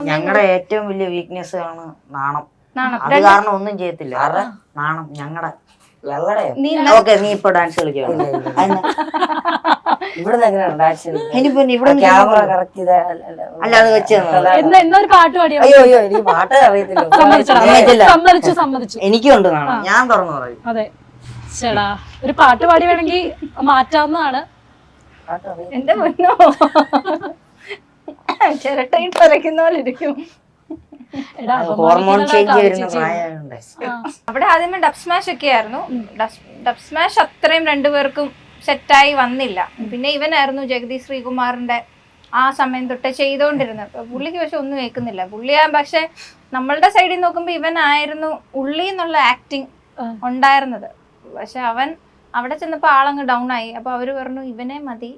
ഞങ്ങളുടെ ഏറ്റവും വലിയ വീക്ക്നെസ് ആണ് നാണം. അത് കാരണം ഒന്നും ചെയ്യത്തില്ല. നാണം ഞങ്ങളുടെ ഓക്കെ. നീ ഇപ്പൊ ഡാൻസ് കളിക്കണം. അല്ല അത് വെച്ച് എനിക്കും ഉണ്ട് നാണം. ഞാൻ തുറന്നു പറയും. അതെ ചേടാ ഒരു പാട്ട് പാടി വേണമെങ്കിൽ മാറ്റാവുന്നതാണ്. എന്റെ മുന്നോ ചിരട്ടയിട്ട് വരയ്ക്കുന്ന പോലെ ഇരിക്കും. ഹോർമോൺ ചേഞ്ച് വരുന്ന പ്രായമുണ്ട്. അവിടെ ആദ്യമേ ഡബ് സ്മാഷ് ഒക്കെ ആയിരുന്നു. ഡബ് സ്മാഷ് അത്രയും രണ്ടുപേർക്കും സെറ്റായി വന്നില്ല. പിന്നെ ഇവനായിരുന്നു ജഗദീഷ് ശ്രീകുമാറിന്റെ ആ സമയം തൊട്ടേ ചെയ്തോണ്ടിരുന്നത്. പുള്ളിക്ക് പക്ഷെ ഒന്നും കേൾക്കുന്നില്ല. പക്ഷെ നമ്മളുടെ സൈഡിൽ നോക്കുമ്പോ ഇവനായിരുന്നു ഉള്ളി എന്നുള്ള ആക്ടിങ് ഉണ്ടായിരുന്നത്. പക്ഷെ അവൻ അവിടെ ചെന്നപ്പോ ആളങ്ങ് ഡൗൺ ആയി. അപ്പൊ അവര് പറഞ്ഞു ഇവനെ മതി,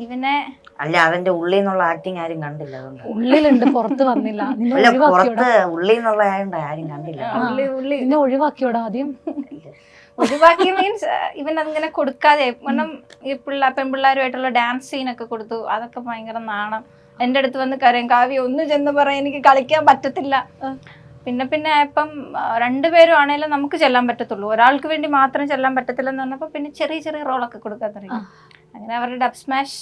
ഇവനെ. അല്ല അതിന്റെ ഉള്ളിൽ നിന്നുള്ള ആക്ടിങ് ആരും കണ്ടില്ല. ഉള്ളിലുണ്ട്, പുറത്ത് വന്നില്ല. പുറത്ത് ഉള്ളിൽ നിന്നുള്ള ആരും കണ്ടില്ല. നിന്നെ ഒഴിവാക്കിയോടാ ആദ്യം. ഒഴിവാക്കി മീൻസ് ഇവൻ അതിങ്ങനെ കൊടുക്കാതെ. കാരണം ഈ പെൺപിള്ളേരുമായിട്ടുള്ള ഡാൻസ് സീനൊക്കെ കൊടുത്തു. അതൊക്കെ ഭയങ്കര നാണം. എന്റെ അടുത്ത് വന്ന് കരയും, കാവ്യ ഒന്ന് ചെന്ന് പറയാൻ എനിക്ക് കളിക്കാൻ പറ്റത്തില്ല. പിന്നെ ഇപ്പം രണ്ടുപേരും ആണെങ്കിലും നമുക്ക് ചെല്ലാൻ പറ്റത്തുള്ളൂ, ഒരാൾക്ക് വേണ്ടി മാത്രം ചെല്ലാൻ പറ്റത്തില്ലെന്ന് പറഞ്ഞപ്പോൾ പിന്നെ ചെറിയ ചെറിയ റോളൊക്കെ കൊടുക്കാൻ തുടങ്ങി. അങ്ങനെ അവരുടെ ഡബ് സ്മാഷ്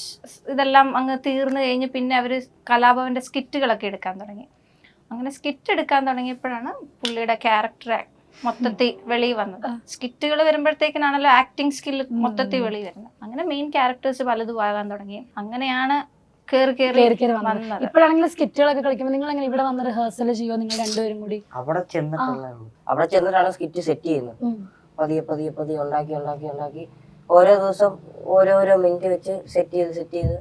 ഇതെല്ലാം അങ്ങ് തീർന്നു കഴിഞ്ഞ് പിന്നെ അവർ കലാഭവന്റെ സ്കിറ്റുകളൊക്കെ എടുക്കാൻ തുടങ്ങി. അങ്ങനെ സ്കിറ്റ് എടുക്കാൻ തുടങ്ങിയപ്പോഴാണ് പുള്ളിയുടെ ക്യാരക്ടർ മൊത്തത്തിൽ വെളിയിൽ വന്നത്. സ്കിറ്റുകൾ വരുമ്പോഴത്തേക്കിനാണല്ലോ ആക്ടിങ് സ്കില്ല് മൊത്തത്തിൽ വെളിയിൽ വരുന്നത്. അങ്ങനെ മെയിൻ ക്യാരക്ടേഴ്സ് പലതും ആകാൻ തുടങ്ങി. അങ്ങനെയാണ് ഇപ്പോഴാണെങ്കിൽ സ്കിറ്റുകളൊക്കെ കളിക്കുമ്പോൾ നിങ്ങൾ എങ്ങനെ ഇവിടെ വന്ന് റിഹേഴ്സൽ ചെയ്യോ? നിങ്ങൾ രണ്ടുപേരും കൂടി അവിടെ ചെന്നിട്ടാണ് സ്കിറ്റ് സെറ്റ് ചെയ്യുന്നത്. പതിയെ ഉണ്ടാക്കി ഓരോ ദിവസം ഓരോരോ മിനിറ്റ് വെച്ച് സെറ്റ് ചെയ്ത്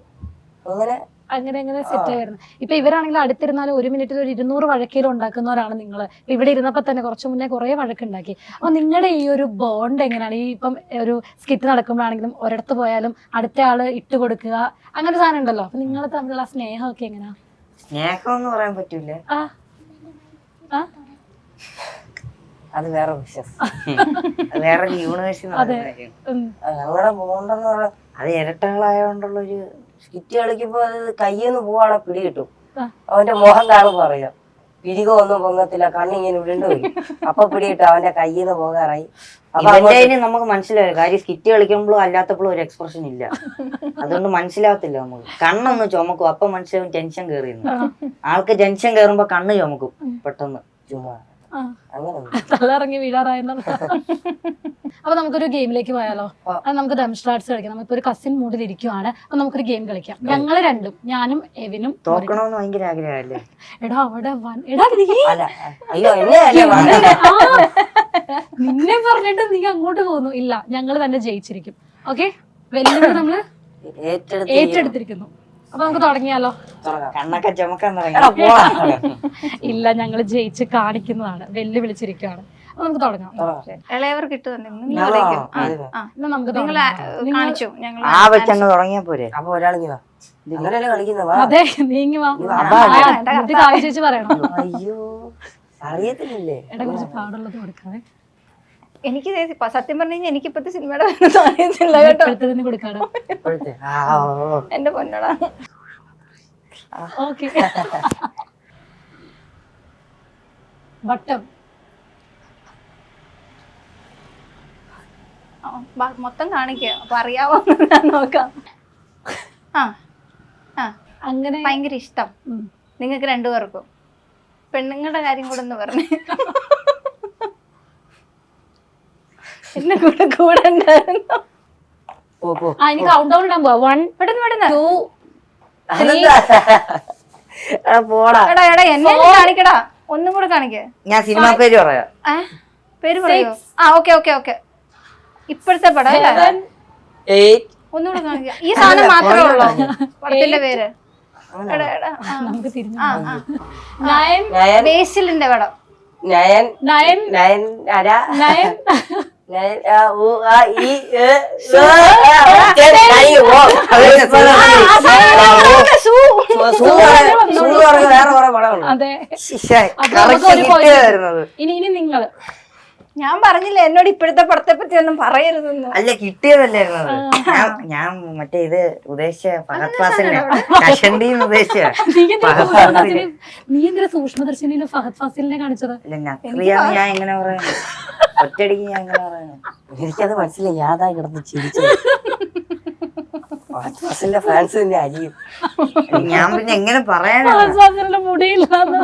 അങ്ങനെ സെറ്റ് ആയിരുന്നു. ഇപ്പൊ ഇവരാണെങ്കിൽ അടുത്തിരുന്നാലും 1 മിനിറ്റിൽ ഒരു 200 വഴക്കേലും ഉണ്ടാക്കുന്നവരാണ് നിങ്ങൾ. ഇവിടെ ഇരുന്നപ്പോ തന്നെ കുറച്ചു മുന്നേ കുറെ വഴക്കുണ്ടാക്കി. അപ്പൊ നിങ്ങളുടെ ഈ ഒരു ബോണ്ട് എങ്ങനെയാണ്? ഈ ഇപ്പം ഒരു സ്കിറ്റ് നടക്കുമ്പോഴാണെങ്കിലും ഒരിടത്ത് പോയാലും അടുത്ത ആള് ഇട്ട് കൊടുക്കുക, അങ്ങനെ സാധനം ഉണ്ടല്ലോ. അപ്പൊ നിങ്ങൾ തമ്മിലുള്ള സ്നേഹമൊക്കെ എങ്ങനെയാ? സ്നേഹം എന്ന് പറയാൻ പറ്റൂല, അത് വേറെ വിശ്വാസം, വേറെ യൂണിവേഴ്സിറ്റി. ഞങ്ങളുടെ ബോണ്ടെന്ന് പറയാൻ അത് ഇരട്ടകളായോണ്ടുള്ളൊരു സ്കിറ്റ് കളിക്കുമ്പോ അത് കയ്യിന്ന് പോവാണെ പിടി കിട്ടും. അവന്റെ മുഖം കാണുമ്പോ അറിയാം പിരികോ ഒന്നും പൊങ്ങത്തില്ല, കണ്ണിങ്ങനെ ഉരുണ്ടു വരും. അപ്പൊ പിടികിട്ടും അവന്റെ കയ്യിന്ന് പോകാറായി. നമുക്ക് മനസ്സിലാവില്ല കാര്യം. സ്കിറ്റ് കളിക്കുമ്പോഴും അല്ലാത്തപ്പോഴും ഒരു എക്സ്പ്രഷൻ ഇല്ല, അതുകൊണ്ട് മനസ്സിലാവത്തില്ല നമുക്ക്. കണ്ണൊന്ന് ചുമക്കും, അപ്പൊ മനസ്സിലാവും ടെൻഷൻ കയറിയെന്ന്. ആൾക്ക് ടെൻഷൻ കയറുമ്പോ കണ്ണ് ചുമക്കും പെട്ടെന്ന്. ചുമ്മാ തലയിറങ്ങി വീഴാറായെന്നുള്ള. അപ്പൊ നമുക്കൊരു ഗെയിമിലേക്ക് പോയാലോ? അത് നമുക്ക് ഡെമോൺസ്ട്രേറ്റ്സ് കളിക്കാം. നമ്മളിപ്പോ ഒരു കസിൻ മൂഡിൽ ഇരിക്കുവാണ്. അപ്പൊ നമുക്കൊരു ഗെയിം കളിക്കാം. ഞങ്ങള് രണ്ടും, ഞാനും എവിനും. തോക്കണമെന്ന് ഭയങ്കര ആഗ്രഹമല്ലേ? എടാ അവിടെ നിന്നെ പറഞ്ഞിട്ട് നീ അങ്ങോട്ട് പോകുന്നു. ഇല്ല, ഞങ്ങള് തന്നെ ജയിച്ചിരിക്കും. ഓക്കെ, വെല്ലുവിളി നമ്മള് ഏറ്റെടുത്തിരിക്കുന്നു. അപ്പൊ നമുക്ക് തുടങ്ങിയാലോ? കണ്ണൊക്കെ ചുമക്കാൻ ഇല്ല, ഞങ്ങൾ ജയിച്ച് കാണിക്കുന്നതാണ്. വെല്ലുവിളിച്ചിരിക്കുകയാണ്. അപ്പൊ നമുക്ക് തുടങ്ങാം. ഇളയവർ തുടങ്ങിയാ പോരെ? അപ്പൊ ഒരാൾ അതെ, നീങ്ങി വാ. ചേച്ചി പറയണം. അയ്യോ അറിയത്തില്ലേ, എടാ കുറച്ച് പാടുള്ളത് കൊടുക്കാതെ. എനിക്ക് സത്യം പറഞ്ഞു കഴിഞ്ഞാൽ എനിക്ക് ഇപ്പത്തെ സിനിമയുടെ അറിയത്തില്ല കേട്ടോ. കൊടുക്കാടോ എന്റെ പൊന്നടാ. ഓക്കെ, വട്ടം മൊത്തം കാണിക്കുക, അപ്പൊ അറിയാവോ? നോക്കാം. അങ്ങനെ ഭയങ്കര ഇഷ്ടം നിങ്ങൾക്ക് രണ്ടുപേർക്കും. പെണ്ണുങ്ങളുടെ കാര്യം കൂടെ ഒന്ന് പറഞ്ഞു. എന്നെ കൂടെ ഉണ്ടായിരുന്നു. എനിക്ക് കൗണ്ട് ഡൗൺ ഇടാൻ പോവാ. 1 പെട്ടെന്ന് 2 3 എന്നെ കാണിക്കടാ. ഒന്നും കൂടെ കാണിക്കേ. ഞാൻ സിനിമ പേര് പറയാം. പേര് പറയോ? ഓക്കെ. ഇപ്പോഴത്തെ പടം ഒന്നുകൂടെ കാണിക്ക. ഈ സാധനം മാത്രമേ ഉള്ളൂ പടത്തിന്റെ പേര്. ബേസിലിന്റെ പടം. ഇനി നിങ്ങള് ഞാൻ പറഞ്ഞില്ല എന്നോട് ഇപ്പോഴത്തെ പടത്തെ പറ്റി ഒന്നും പറയരുതെന്ന്. അല്ല കിട്ടിയതല്ലായിരുന്നു അത്. ഞാൻ മറ്റേ ഇത് ഉദ്ദേശിച്ച ഫഹദ് ഫാസിലിനെ കഷണ്ടിന്ന് ഉദ്ദേശിച്ച നീ എന്തിനാ സൂക്ഷ്മദർശിനിയിലും ഫഹദ് ഫാസിലിനെ കാണിച്ചത്? അല്ല നക്രിയാന്ന് ഞാൻ എങ്ങനെ പറയുന്നത്, ഒറ്റയടിക്ക് ഞാൻ എങ്ങനെ പറയുന്നത്? എനിക്കത് മനസ്സിലായി, യാതാ കിടന്ന് ചിരിച്ചത്. ഫാൻസ് തന്നെ അരിയും. ഞാൻ പിന്നെ എങ്ങനെ പറയാനാ? ഫഹദ് ഫാസിലിന്റെ മുടിയില്ലാന്ന്